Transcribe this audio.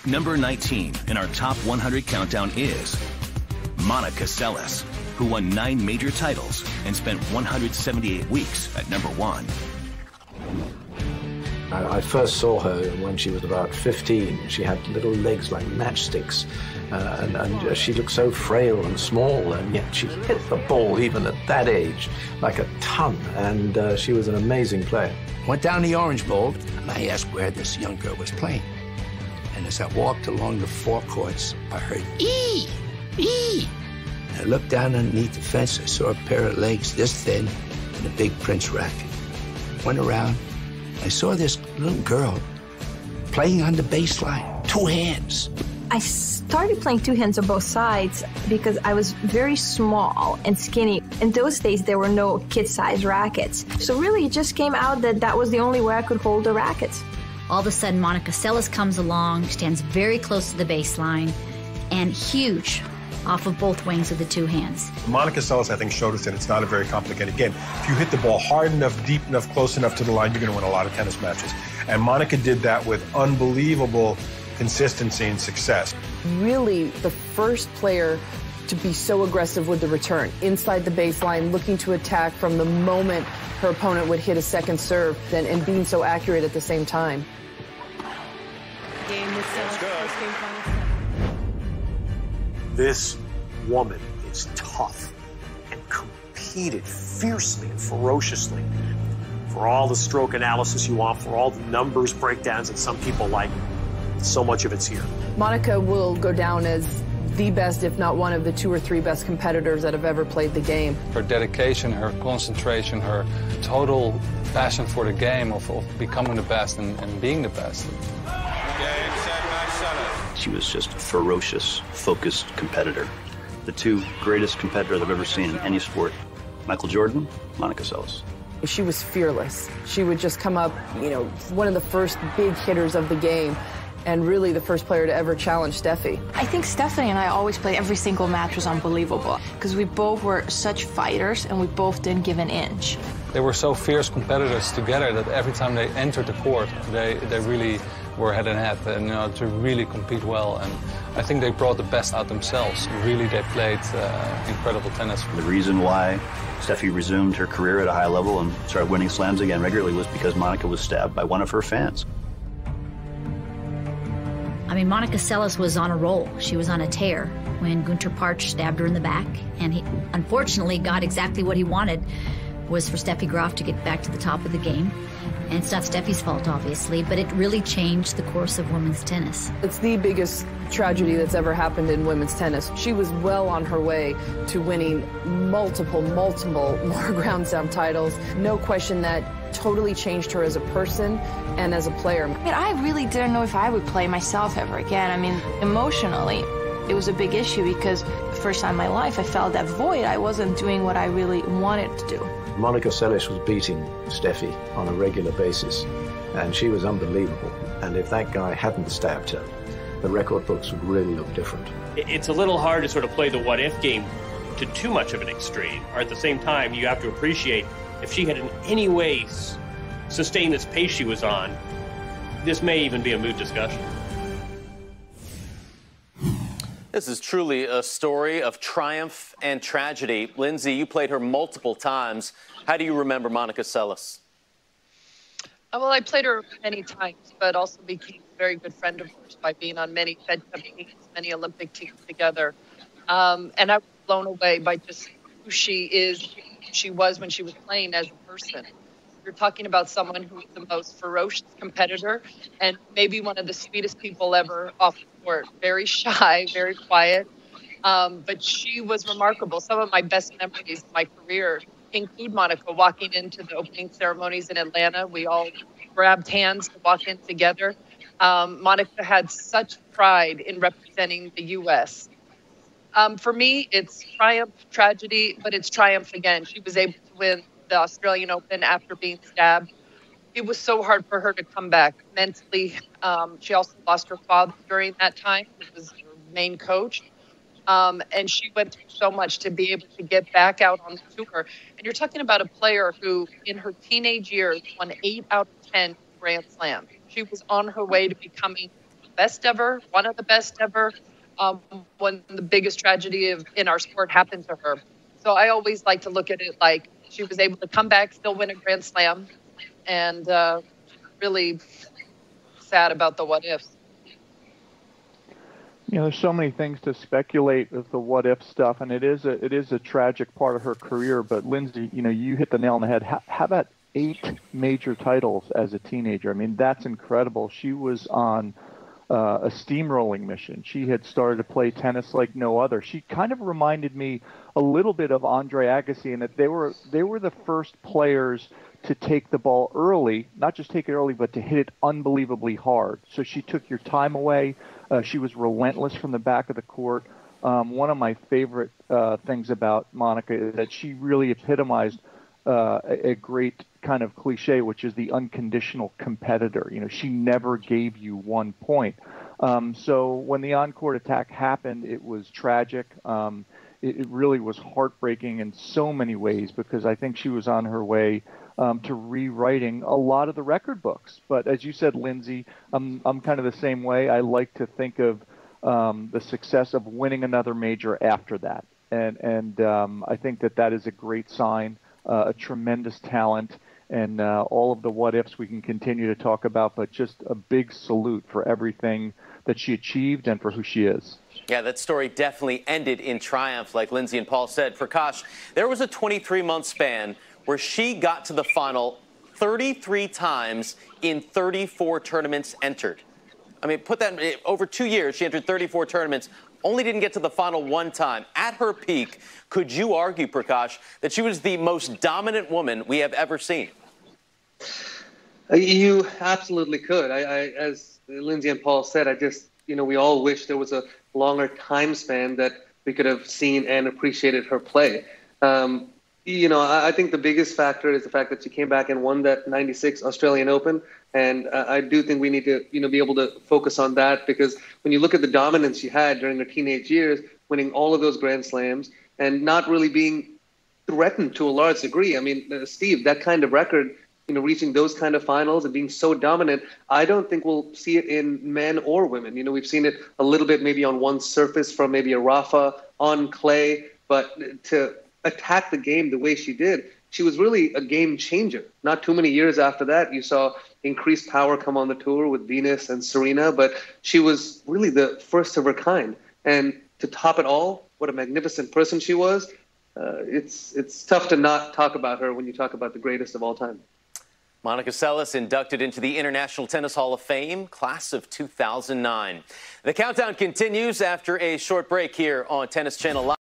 Number 19 in our top 100 countdown is Monica Seles, who won 9 major titles and spent 178 weeks at number 1. I first saw her when she was about 15. She had little legs like matchsticks, and she looked so frail and small, and yet she hit the ball even at that age like a ton, and she was an amazing player. Went down the Orange Bowl, and I asked where this young girl was playing. And as I walked along the forecourts, I heard, "Ee! Ee!" And I looked down underneath the fence. I saw a pair of legs this thin and a big Prince racket. Went around. I saw this little girl playing on the baseline, 2 hands. I started playing 2 hands on both sides because I was very small and skinny. In those days, there were no kid-size rackets. So really, it just came out that that was the only way I could hold a racket. All of a sudden, Monica Seles comes along, stands very close to the baseline, and huge off of both wings with the 2 hands. Monica Seles, I think, showed us that it's not a very complicated game. If you hit the ball hard enough, deep enough, close enough to the line, you're going to win a lot of tennis matches. And Monica did that with unbelievable consistency and success. Really the first player to be so aggressive with the return, inside the baseline, looking to attack from the moment her opponent would hit a second serve, and being so accurate at the same time. This woman is tough and competed fiercely and ferociously. For all the stroke analysis you want, for all the numbers breakdowns that some people like, so much of it's here. Monica will go down as the best, if not one of the 2 or 3 best competitors that have ever played the game. Her dedication, her concentration, her total passion for the game of becoming the best and being the best. She was just a ferocious, focused competitor. The 2 greatest competitors I've ever seen in any sport, Michael Jordan, Monica Seles. She was fearless. She would just come up, one of the first big hitters of the game, and really the first player to ever challenge Steffi. I think Stephanie and I always played every single match was unbelievable because we both were such fighters and we both didn't give an inch. They were so fierce competitors together that every time they entered the court, they really were head and head, and to really compete well. And I think they brought the best out themselves. Really, they played incredible tennis. The reason why Steffi resumed her career at a high level and started winning slams again regularly was because Monica was stabbed by one of her fans. I mean, Monica Seles was on a roll. She was on a tear when Gunter Parch stabbed her in the back, and he unfortunately got exactly what he wanted, was for Steffi Graf to get back to the top of the game. And it's not Steffi's fault, obviously, but it really changed the course of women's tennis. It's the biggest tragedy that's ever happened in women's tennis. She was well on her way to winning multiple more Grand Slam titles. No question that totally changed her as a person and as a player. I mean, I really didn't know if I would play myself ever again. I mean, emotionally, it was a big issue because the first time in my life I felt that void. I wasn't doing what I really wanted to do. Monica Seles was beating Steffi on a regular basis, and she was unbelievable. And if that guy hadn't stabbed her, the record books would really look different. It's a little hard to sort of play the what-if game to too much of an extreme. Or at the same time, you have to appreciate if she had in any way sustained this pace she was on, this may even be a moot discussion. This is truly a story of triumph and tragedy. Lindsay, you played her multiple times. How do you remember Monica Seles? Well, I played her many times, but also became a very good friend of hers by being on many Fed Cup teams, many Olympic teams together. And I was blown away by just who she was when she was playing as a person. You're talking about someone who was the most ferocious competitor and maybe one of the sweetest people ever off the court. Very shy, very quiet, but she was remarkable. Some of my best memories of my career include Monica walking into the opening ceremonies in Atlanta. We all grabbed hands to walk in together. Monica had such pride in representing the U.S. For me, it's triumph, tragedy, but it's triumph again. She was able to win the Australian Open after being stabbed. It was so hard for her to come back mentally. She also lost her father during that time, who was her main coach. And she went through so much to be able to get back out on the tour. And you're talking about a player who, in her teenage years, won 8 out of 10 Grand Slams. She was on her way to becoming best ever, one of the best ever, when the biggest tragedy in our sport happened to her. So I always like to look at it like she was able to come back, still win a Grand Slam, and really sad about the what ifs. You know, there's so many things to speculate with the what if stuff, and it is a tragic part of her career. But Lindsay, you know, you hit the nail on the head. How about 8 major titles as a teenager? I mean, that's incredible. She was on a steamrolling mission. She had started to play tennis like no other. She kind of reminded me a little bit of Andre Agassi in that they were the first players to take the ball early, not just take it early, but to hit it unbelievably hard. So she took your time away. She was relentless from the back of the court. One of my favorite things about Monica is that she really epitomized a great kind of cliche, which is the unconditional competitor. You know, she never gave you 1 point. So when the on-court attack happened, it was tragic. It really was heartbreaking in so many ways because I think she was on her way to rewriting a lot of the record books. But as you said, Lindsay, I'm kind of the same way. I like to think of the success of winning another major after that. And I think that is a great sign, a tremendous talent, and all of the what-ifs we can continue to talk about, but just a big salute for everything that she achieved and for who she is. Yeah, that story definitely ended in triumph, like Lindsay and Paul said. Prakash, there was a 23-month span where she got to the final 33 times in 34 tournaments entered. I mean, put that in, over 2 years, she entered 34 tournaments, only didn't get to the final 1 time. At her peak, could you argue, Prakash, that she was the most dominant woman we have ever seen? You absolutely could. I as Lindsay and Paul said, we all wish there was a longer time span that we could have seen and appreciated her play. I think the biggest factor is the fact that she came back and won that 96 Australian Open. And I do think we need to, be able to focus on that, because when you look at the dominance she had during her teenage years, winning all of those Grand Slams and not really being threatened to a large degree. I mean, Steve, that kind of record, reaching those kind of finals and being so dominant, I don't think we'll see it in men or women. We've seen it a little bit maybe on one surface from maybe a Rafa on clay, but to attack the game the way she did, she was really a game changer. Not too many years after that, you saw increased power come on the tour with Venus and Serena, but she was really the first of her kind. And to top it all, what a magnificent person she was. It's tough to not talk about her when you talk about the greatest of all time. Monica Seles inducted into the International Tennis Hall of Fame, class of 2009. The countdown continues after a short break here on Tennis Channel Live.